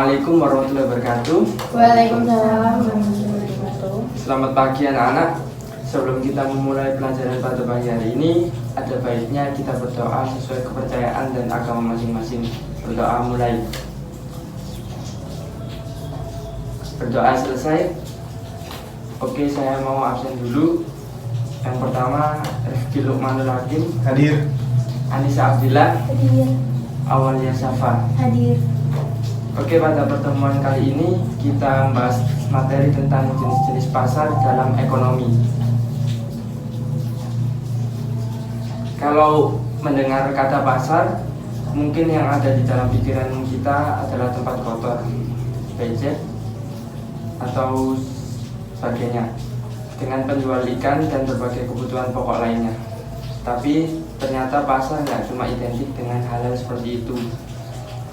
Assalamualaikum warahmatullahi wabarakatuh. Waalaikumsalam warahmatullahi wabarakatuh. Selamat pagi anak-anak. Sebelum kita memulai pelajaran pada pagi hari ini, ada baiknya kita berdoa sesuai kepercayaan dan agama masing-masing. Berdoa mulai. Berdoa selesai. Oke, saya mau absen dulu. Yang pertama, Rifki Lukmanul Hakim. Hadir. Anissa Abdillah. Hadir. Awalia Safa. Hadir. Oke, pada pertemuan kali ini kita membahas materi tentang jenis-jenis pasar dalam ekonomi. Kalau mendengar kata pasar, mungkin yang ada di dalam pikiran kita adalah tempat kotor, becek, atau sebagainya, dengan penjual ikan dan berbagai kebutuhan pokok lainnya. Tapi ternyata pasar nggak cuma identik dengan hal-hal seperti itu.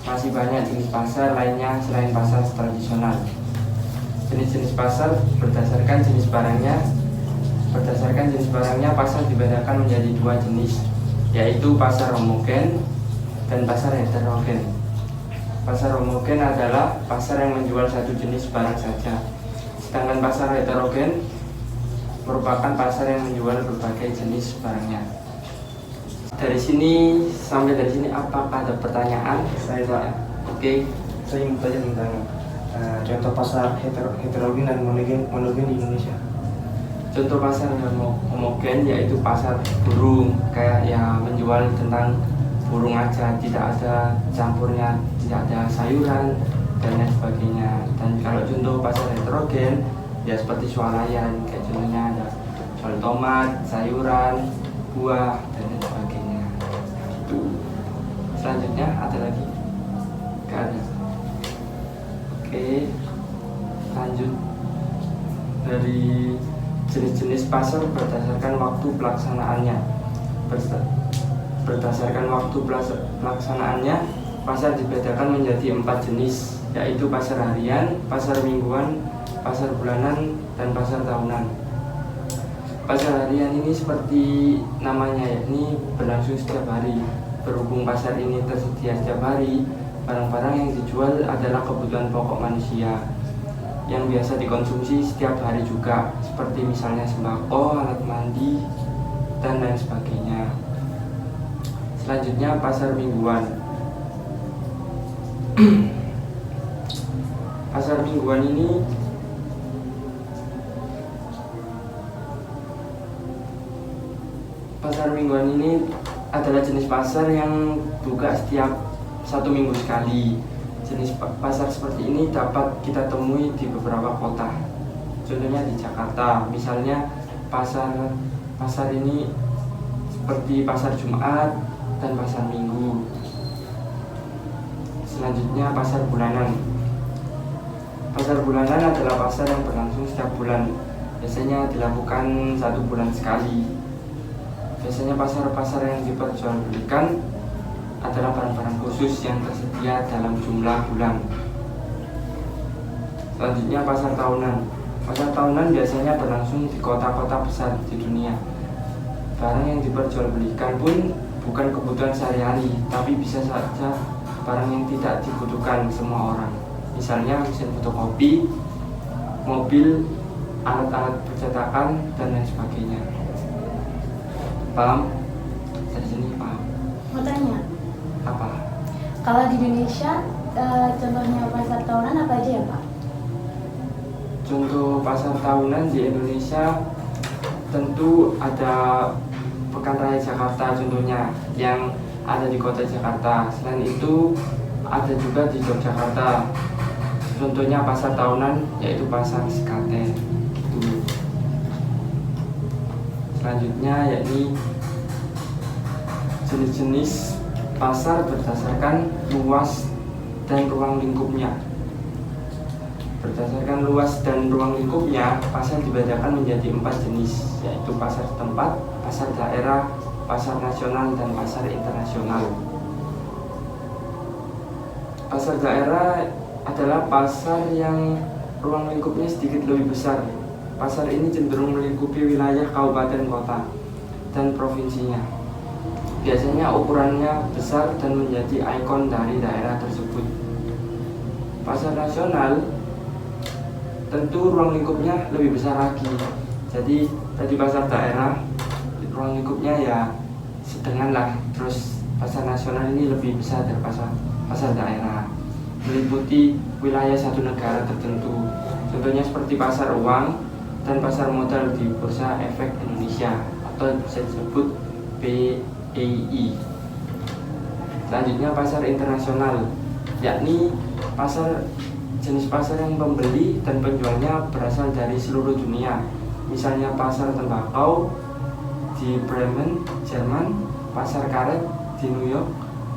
Masih banyak jenis pasar lainnya selain pasar tradisional. Jenis-jenis pasar berdasarkan jenis barangnya. Berdasarkan jenis barangnya, pasar dibedakan menjadi dua jenis, yaitu pasar homogen dan pasar heterogen. Pasar homogen adalah pasar yang menjual satu jenis barang saja. Sedangkan pasar heterogen merupakan pasar yang menjual berbagai jenis barangnya. Dari sini sampai dari sini apakah ada pertanyaan? Saya Pak. Oke. Saya ingin bertanya tentang contoh pasar heterogen dan monogen di Indonesia. Contoh pasar homogen yaitu pasar burung, kayak ya menjual tentang burung aja, tidak ada campurnya, tidak ada sayuran dan lain sebagainya. Dan kalau contoh pasar heterogen ya seperti swalayan, kayak contohnya ada jual tomat, sayuran, buah dan lain sebagainya. Itu. Selanjutnya ada lagi? Gak ada. Oke, lanjut. Dari jenis-jenis pasar berdasarkan waktu pelaksanaannya. Berdasarkan waktu pelaksanaannya, pasar dibedakan menjadi 4 jenis, yaitu pasar harian, pasar mingguan, pasar bulanan, dan pasar tahunan. Pasar harian ini seperti namanya, yakni berlangsung setiap hari. Berhubung pasar ini tersedia setiap hari, barang-barang yang dijual adalah kebutuhan pokok manusia yang biasa dikonsumsi setiap hari juga, seperti misalnya sembako, alat mandi, dan lain sebagainya. Selanjutnya pasar mingguan. Pasar mingguan ini adalah jenis pasar yang buka setiap 1 minggu sekali. Jenis pasar seperti ini dapat kita temui di beberapa kota. Contohnya di Jakarta, misalnya pasar ini seperti pasar Jumat dan pasar Minggu. Selanjutnya pasar bulanan. Pasar bulanan adalah pasar yang berlangsung setiap bulan. Biasanya dilakukan 1 bulan sekali. Biasanya pasar-pasar yang diperjualbelikan adalah barang-barang khusus yang tersedia dalam jumlah bulan. Selanjutnya pasar tahunan. Pasar tahunan biasanya berlangsung di kota-kota besar di dunia. Barang yang diperjualbelikan pun bukan kebutuhan sehari-hari, tapi bisa saja barang yang tidak dibutuhkan semua orang. Misalnya mesin fotokopi, mobil, alat-alat percetakan, dan lain sebagainya. Paham? Dari sini paham? Mau tanya, Apa? kalau di Indonesia contohnya pasar tahunan apa aja ya Pak? Contoh pasar tahunan di Indonesia tentu ada Pekan Raya Jakarta contohnya yang ada di kota Jakarta. Selain itu ada juga di Yogyakarta. Contohnya pasar tahunan yaitu pasar Sekaten. Gitu. Selanjutnya yakni jenis-jenis pasar berdasarkan luas dan ruang lingkupnya. Berdasarkan luas dan ruang lingkupnya, pasar dibedakan menjadi 4 jenis, yaitu pasar tempat, pasar daerah, pasar nasional, dan pasar internasional. Pasar daerah adalah pasar yang ruang lingkupnya sedikit lebih besar. Pasar ini cenderung melingkupi wilayah kabupaten kota dan provinsinya. Biasanya ukurannya besar dan menjadi ikon dari daerah tersebut. pasar nasional tentu ruang lingkupnya lebih besar lagi. Jadi tadi pasar daerah ruang lingkupnya ya sedengan lah, terus pasar nasional ini lebih besar dari pasar daerah, meliputi wilayah satu negara tertentu. Contohnya seperti pasar uang dan pasar modal di Bursa Efek Indonesia atau bisa disebut BEI. Selanjutnya pasar internasional, yakni jenis pasar yang pembeli dan penjualnya berasal dari seluruh dunia. Misalnya pasar tembakau di Bremen, Jerman, pasar karet di New York,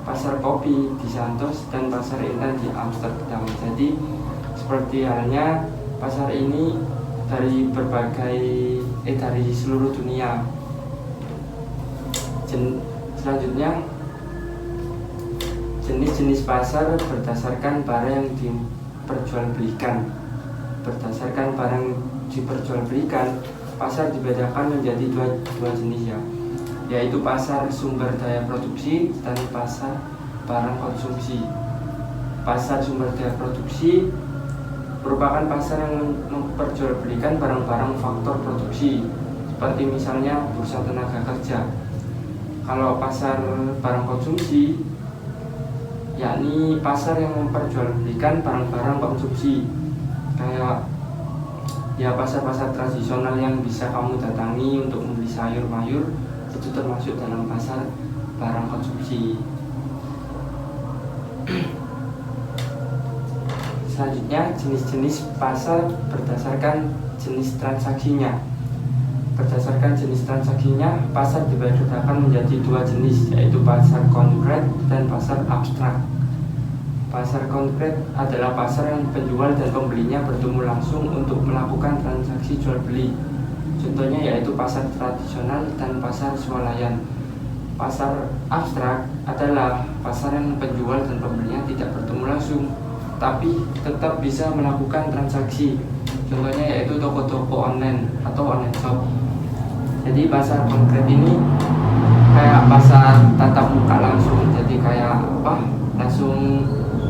pasar kopi di Santos, dan pasar ikan di Amsterdam. Jadi seperti halnya pasar ini dari dari seluruh dunia. Selanjutnya jenis-jenis pasar berdasarkan barang yang diperjualbelikan. Berdasarkan barang diperjualbelikan, pasar dibedakan menjadi dua jenis yaitu pasar sumber daya produksi dan pasar barang konsumsi. Pasar sumber daya produksi merupakan pasar yang memperjualbelikan barang-barang faktor produksi, seperti misalnya bursa tenaga kerja. Kalau pasar barang konsumsi, yakni pasar yang memperjualbelikan barang-barang konsumsi, kayak ya pasar-pasar tradisional yang bisa kamu datangi untuk membeli sayur-mayur, itu termasuk dalam pasar barang konsumsi. Selanjutnya jenis-jenis pasar berdasarkan jenis transaksinya. Berdasarkan jenis transaksinya, pasar dibedakan menjadi dua jenis, yaitu pasar konkret dan pasar abstrak. Pasar konkret adalah pasar yang penjual dan pembelinya bertemu langsung untuk melakukan transaksi jual beli. Contohnya yaitu pasar tradisional dan pasar swalayan. Pasar abstrak adalah pasar yang penjual dan pembelinya tidak bertemu langsung, tapi tetap bisa melakukan transaksi. Contohnya yaitu toko-toko online atau online shop. Jadi pasar konkret ini kayak pasar tatap muka langsung, jadi kayak langsung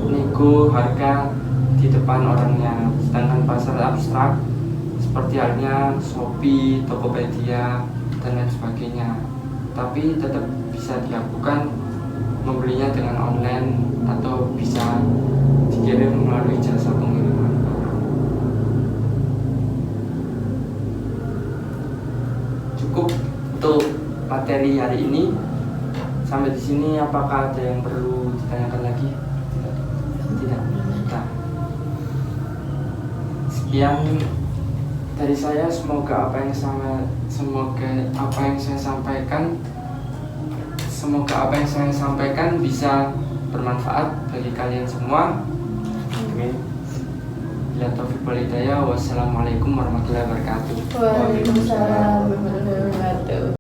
nego harga di depan orangnya. Sedangkan pasar abstrak seperti halnya Shopee, Tokopedia, dan lain sebagainya, tapi tetap bisa dilakukan membelinya dengan online atau bisa dikirim melalui jasa pengiriman barang. Cukup untuk materi hari ini. Sampai di sini, apakah ada yang perlu ditanyakan lagi? Tidak. Nah, sekian dari saya. Semoga apa yang saya sampaikan bisa bermanfaat bagi kalian semua. Amin. Bila taufiq wal hidayah. Wassalamualaikum warahmatullahi wabarakatuh. Waalaikumsalam warahmatullahi wabarakatuh.